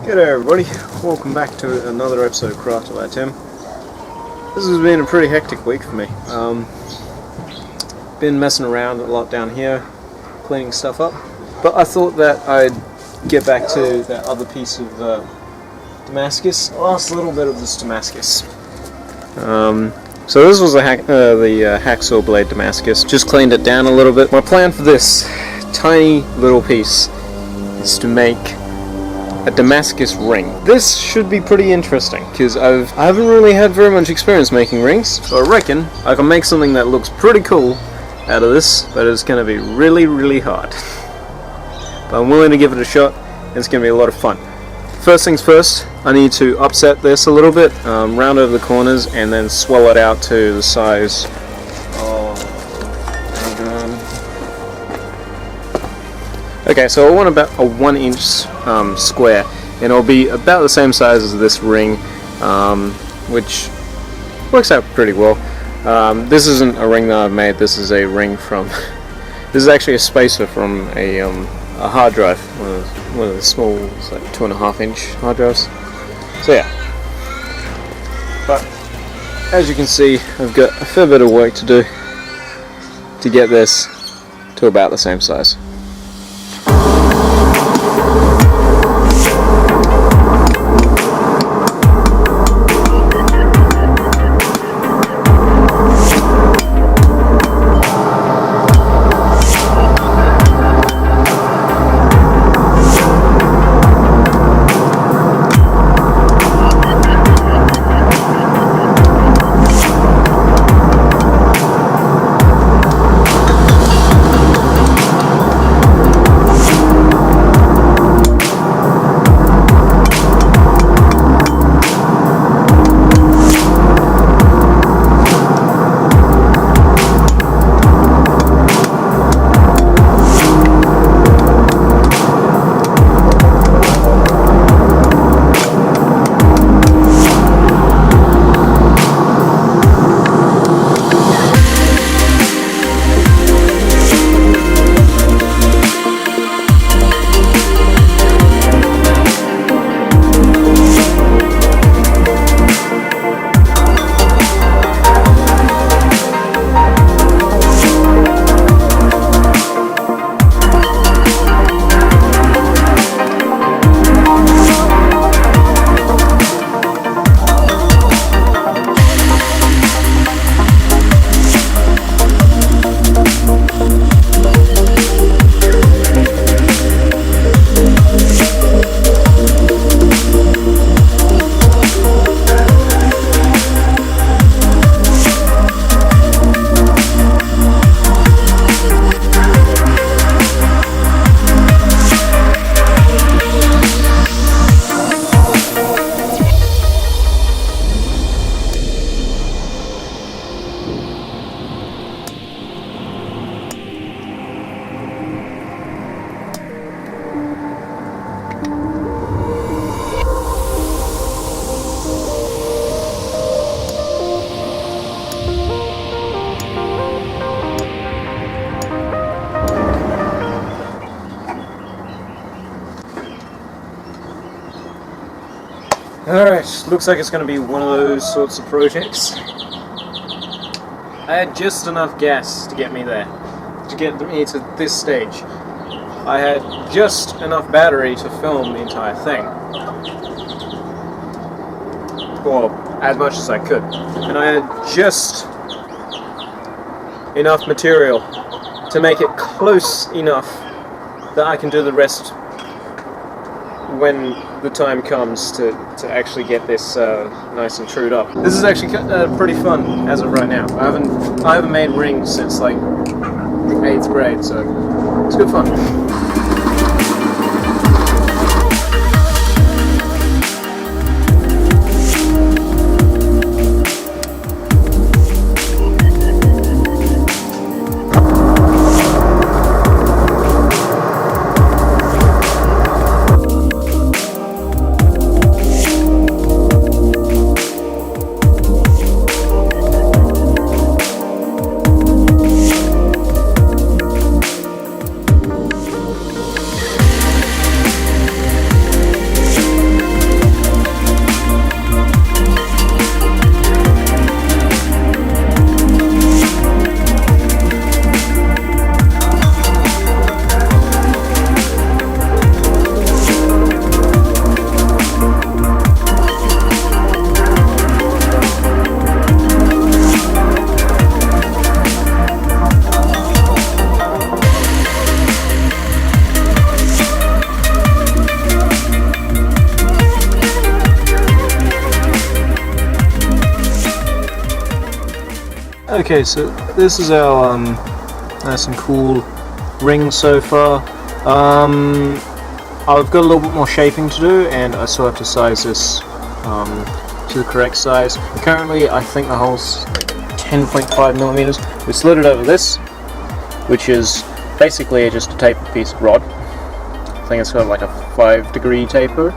G'day everybody, welcome back to another episode of Crafted by Tim. This has been a pretty hectic week for me. Been messing around a lot down here, cleaning stuff up, but I thought that I'd get back to that other piece of Damascus, the last little bit of this Damascus. So this was the Hacksaw blade Damascus, just cleaned it down a little bit. My plan for this tiny little piece is to make a Damascus ring. This should be pretty interesting because I haven't really had very much experience making rings, so I reckon I can make something that looks pretty cool out of this, but it's going to be really hard. But I'm willing to give it a shot, and it's going to be a lot of fun. First things first, I need to upset this a little bit, round over the corners, and then swell it out to the size okay, so I want about a 1 inch square, and it'll be about the same size as this ring, which works out pretty well. This isn't a ring that I've made, this is a ring from, this is actually a spacer from a hard drive, one of the small, it's like 2.5 inch hard drives. So yeah, but as you can see, I've got a fair bit of work to do to get this to about the same size. Alright, looks like it's going to be one of those sorts of projects. I had just enough gas to get me there, to get me to this stage. I had just enough battery to film the entire thing. Or as much as I could. And I had just enough material to make it close enough that I can do the rest when the time comes to actually get this nice and trued up. This is actually pretty fun as of right now. I haven't made rings since like 8th grade, so it's good fun. Okay, so this is our nice and cool ring so far. I've got a little bit more shaping to do, and I still have to size this to the correct size. Currently, I think the hole's 10.5 millimeters. We slid it over this, which is basically just a tapered piece of rod. I think it's got like a 5-degree taper.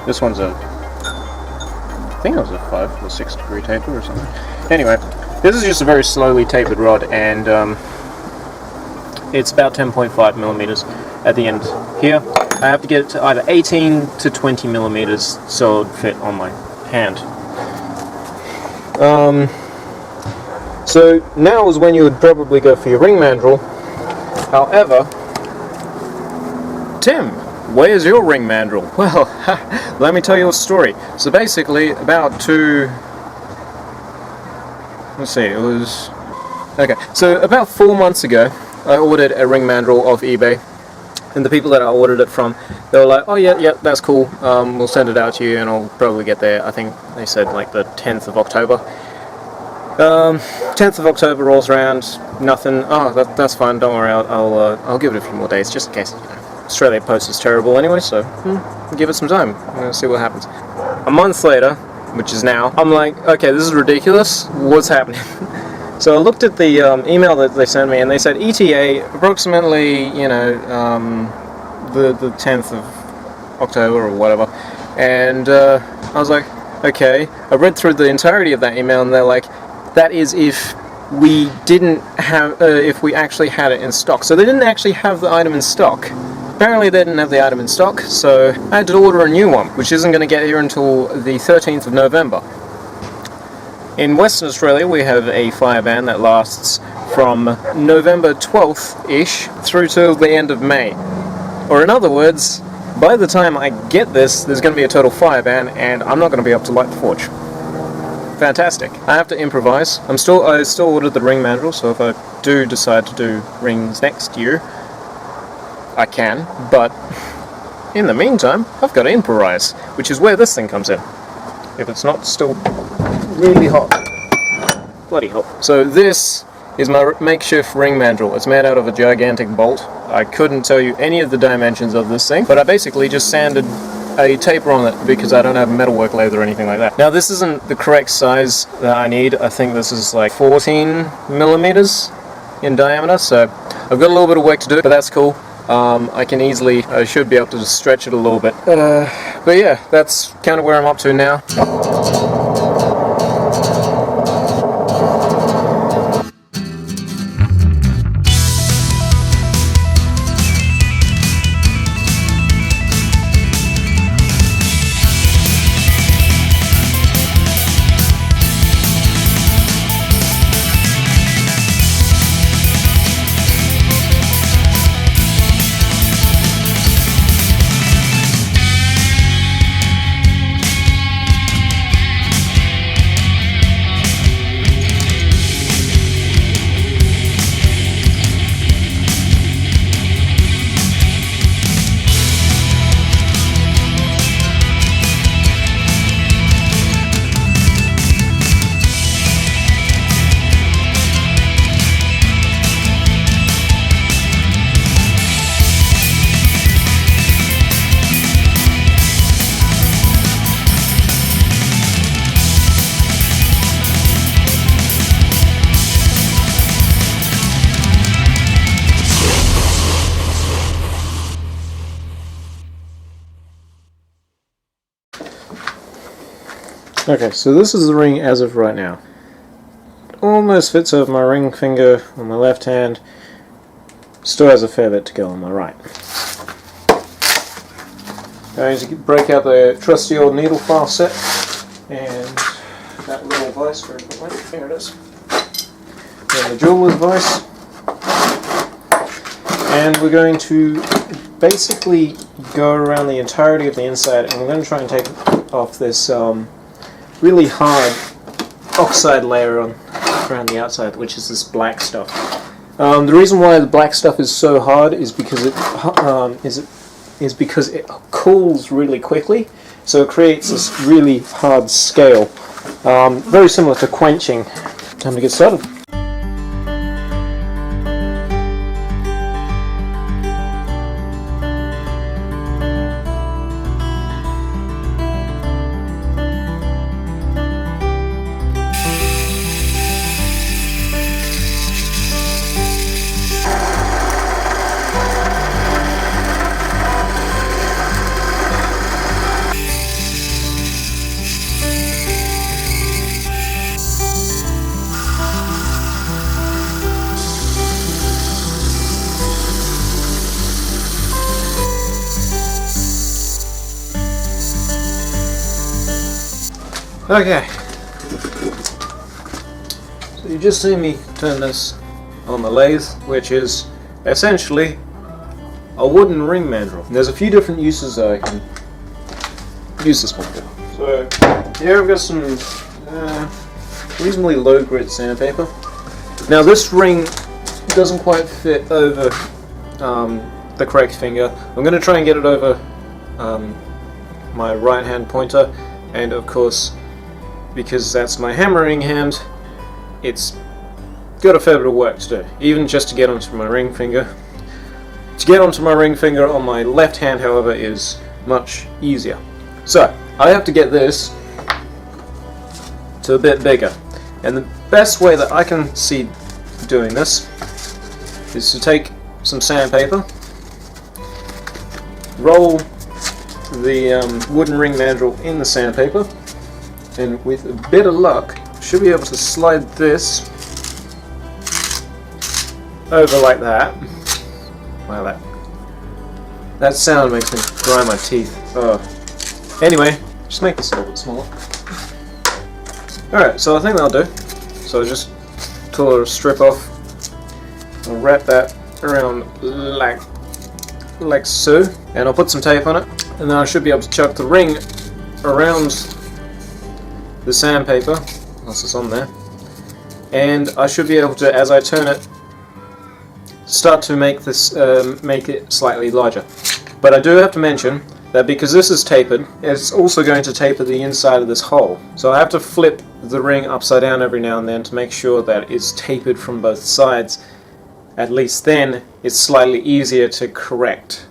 This one's I think it was a 5 or 6-degree taper or something. Anyway, this is just a very slowly tapered rod, and it's about 10.5 millimeters at the end here. I have to get it to either 18 to 20 millimeters so it would fit on my hand. So now is when you would probably go for your ring mandrel. However, Tim, where's your ring mandrel? Well, let me tell you a story. So basically, let's see, it was... Okay, so about 4 months ago, I ordered a ring mandrel off eBay. And the people that I ordered it from, they were like, oh yeah, that's cool, we'll send it out to you and I'll probably get there, I think they said like the 10th of October. 10th of October rolls around, nothing. Oh, that's fine, don't worry, I'll give it a few more days, just in case, you know. Australia Post is terrible anyway, so give it some time, see what happens. A month later, which is now, I'm like, okay, this is ridiculous, what's happening? So I looked at the email that they sent me, and they said ETA approximately, you know, the 10th of October or whatever, and I was like, okay. I read through the entirety of that email, and they're like, that is if we didn't have, if we actually had it in stock. So they didn't actually have the item in stock. Apparently they didn't have the item in stock, so I had to order a new one, which isn't going to get here until the 13th of November. In Western Australia, we have a fire ban that lasts from November 12th-ish through till the end of May. Or in other words, by the time I get this, there's going to be a total fire ban, and I'm not going to be able to light the forge. Fantastic. I have to improvise. I still ordered the ring mandrel, so if I do decide to do rings next year, I can, but in the meantime, I've got to improvise, which is where this thing comes in. If it's not still really hot. Bloody hot. So this is my makeshift ring mandrel. It's made out of a gigantic bolt. I couldn't tell you any of the dimensions of this thing, but I basically just sanded a taper on it because I don't have metalwork lathe or anything like that. Now this isn't the correct size that I need. I think this is like 14 millimeters in diameter, so I've got a little bit of work to do, but that's cool. I should be able to just stretch it a little bit. But yeah, that's kind of where I'm up to now. Okay, so this is the ring as of right now. Almost fits over my ring finger on my left hand. Still has a fair bit to go on my right. Going to break out the trusty old needle file set and that little vise. Here it is. And the jeweler's vise. And we're going to basically go around the entirety of the inside, and we're going to try and take off this really hard oxide layer around the outside, which is this black stuff. The reason why the black stuff is so hard is because it cools really quickly, so it creates this really hard scale. Very similar to quenching. Time to get started. Okay, so you just see me turn this on the lathe, which is essentially a wooden ring mandrel. There's a few different uses that I can use this one for. So here I've got some reasonably low grit sandpaper. Now this ring doesn't quite fit over the correct finger. I'm going to try and get it over my right hand pointer, and of course, because that's my hammering hand, it's got a fair bit of work to do, even just to get onto my ring finger. To get onto my ring finger on my left hand, however, is much easier. So, I have to get this to a bit bigger. And the best way that I can see doing this is to take some sandpaper, roll the wooden ring mandrel in the sandpaper, and with a bit of luck, should be able to slide this over like that. Wow, that sound makes me grind my teeth. Anyway, just make this a little bit smaller. Alright, so I think that'll do. So just pull a strip off. I'll wrap that around like so, and I'll put some tape on it, and then I should be able to chuck the ring around the sandpaper, once it's on there, and I should be able to, as I turn it, start to make this make it slightly larger. But I do have to mention that because this is tapered, it's also going to taper the inside of this hole. So I have to flip the ring upside down every now and then to make sure that it's tapered from both sides. At least then it's slightly easier to correct.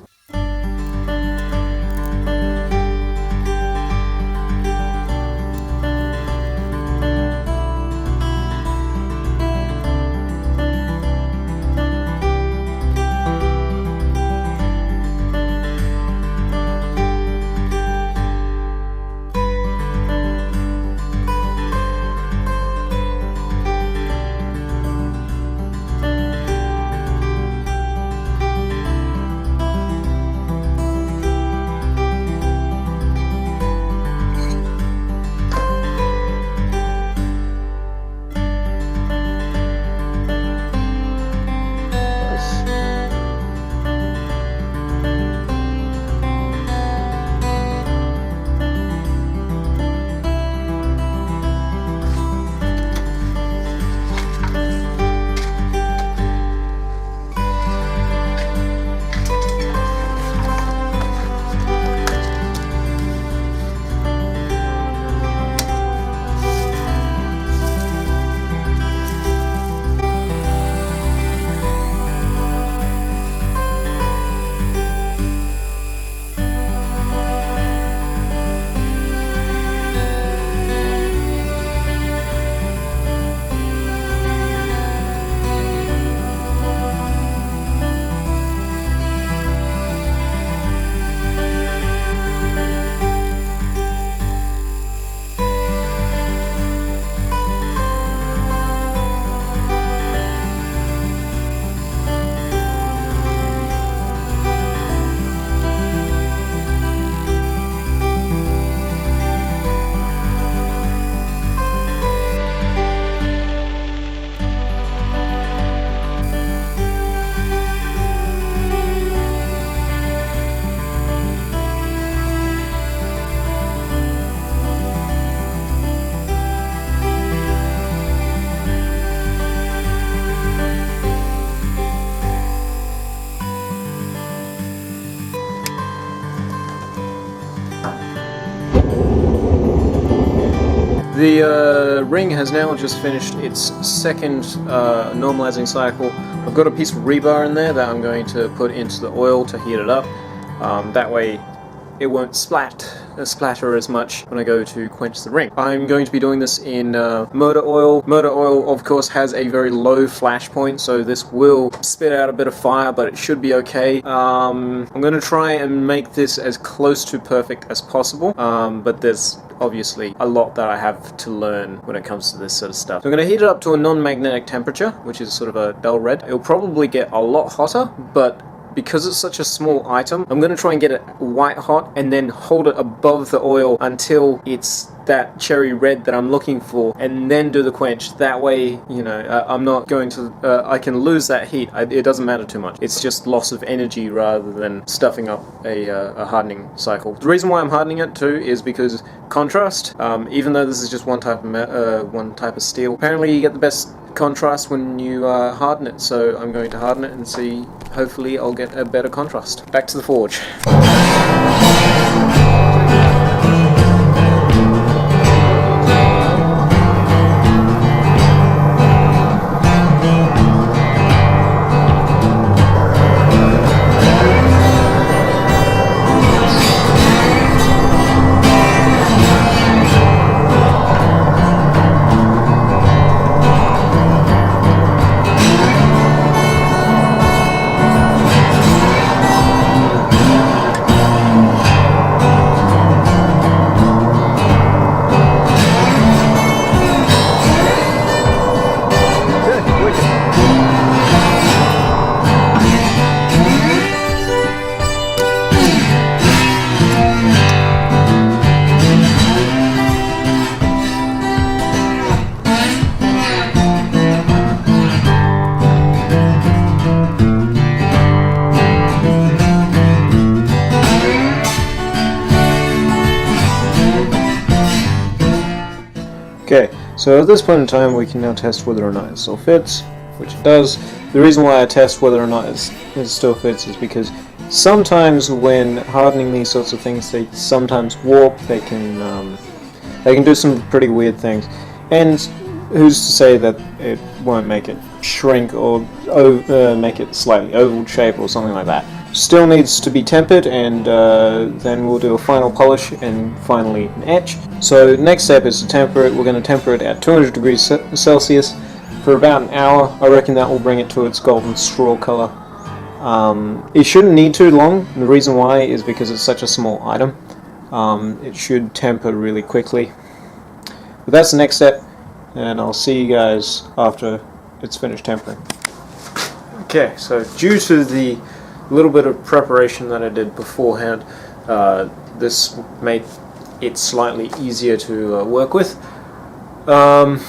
The ring has now just finished its second normalizing cycle. I've got a piece of rebar in there that I'm going to put into the oil to heat it up. That way it won't splatter as much when I go to quench the ring. I'm going to be doing this in motor oil. Motor oil, of course, has a very low flash point, so this will spit out a bit of fire, but it should be okay. I'm going to try and make this as close to perfect as possible, but there's obviously a lot that I have to learn when it comes to this sort of stuff. So I'm going to heat it up to a non-magnetic temperature, which is sort of a dull red. It'll probably get a lot hotter, but because it's such a small item, I'm going to try and get it white hot and then hold it above the oil until it's that cherry red that I'm looking for, and then do the quench. That way, you know, I'm not going to, I can lose that heat. It doesn't matter too much. It's just loss of energy rather than stuffing up a hardening cycle. The reason why I'm hardening it too is because contrast, even though this is just one type of steel, apparently you get the best contrast when you harden it, so I'm going to harden it and see, hopefully I'll get a better contrast. Back to the forge. Okay, so at this point in time we can now test whether or not it still fits, which it does. The reason why I test whether or not it still fits is because sometimes when hardening these sorts of things, they sometimes warp, they can do some pretty weird things, and who's to say that it won't make it shrink or make it slightly oval shape or something like that. Still needs to be tempered, and then we'll do a final polish and finally an etch. So next step is to temper it. We're going to temper it at 200 degrees Celsius for about an hour. I reckon that will bring it to its golden straw color. It shouldn't need too long. The reason why is because it's such a small item. It should temper really quickly. But that's the next step, and I'll see you guys after it's finished tempering. Okay, so due to the little bit of preparation that I did beforehand, this made it slightly easier to work with, and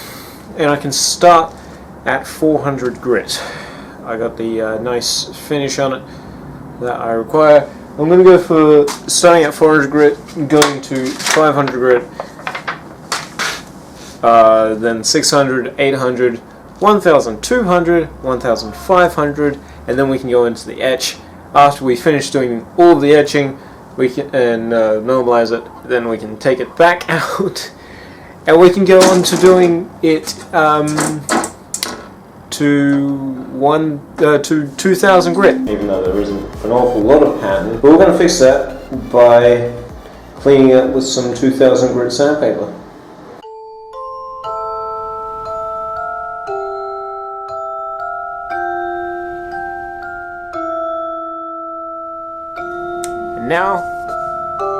I can start at 400 grit. I got the nice finish on it that I require. I'm going to go for starting at 400 grit, going to 500 grit, then 600, 800, 1200, 1500, and then we can go into the etch. After we finish doing all of the etching, we can normalize it. Then we can take it back out, and we can go on to doing it to 2000 grit. Even though there isn't an awful lot of pattern, but we're going to fix that by cleaning it with some 2000 grit sandpaper. Now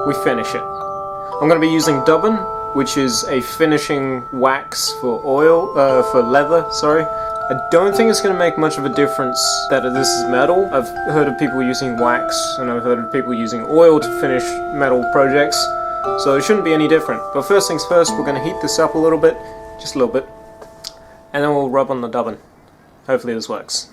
we finish it. I'm going to be using Dubbin, which is a finishing wax for oil, for leather, sorry. I don't think it's going to make much of a difference that this is metal. I've heard of people using wax, and I've heard of people using oil to finish metal projects, so it shouldn't be any different. But first things first, we're going to heat this up a little bit, just a little bit, and then we'll rub on the Dubbin. Hopefully this works.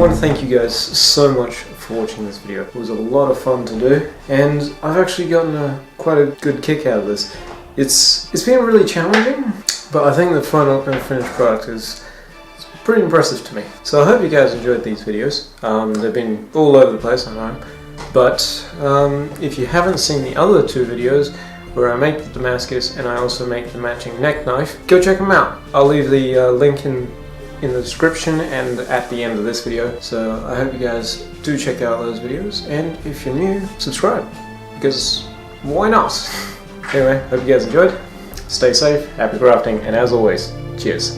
want to thank you guys so much for watching this video. It was a lot of fun to do, and I've actually gotten quite a good kick out of this. It's been really challenging, but I think the final and finished product is pretty impressive to me. So I hope you guys enjoyed these videos. They've been all over the place, I know. But if you haven't seen the other two videos where I make the Damascus and I also make the matching neck knife, go check them out. I'll leave the link in the description and at the end of this video. So I hope you guys do check out those videos, and if you're new, subscribe, because why not? Anyway, hope you guys enjoyed. Stay safe, happy crafting, and as always, cheers.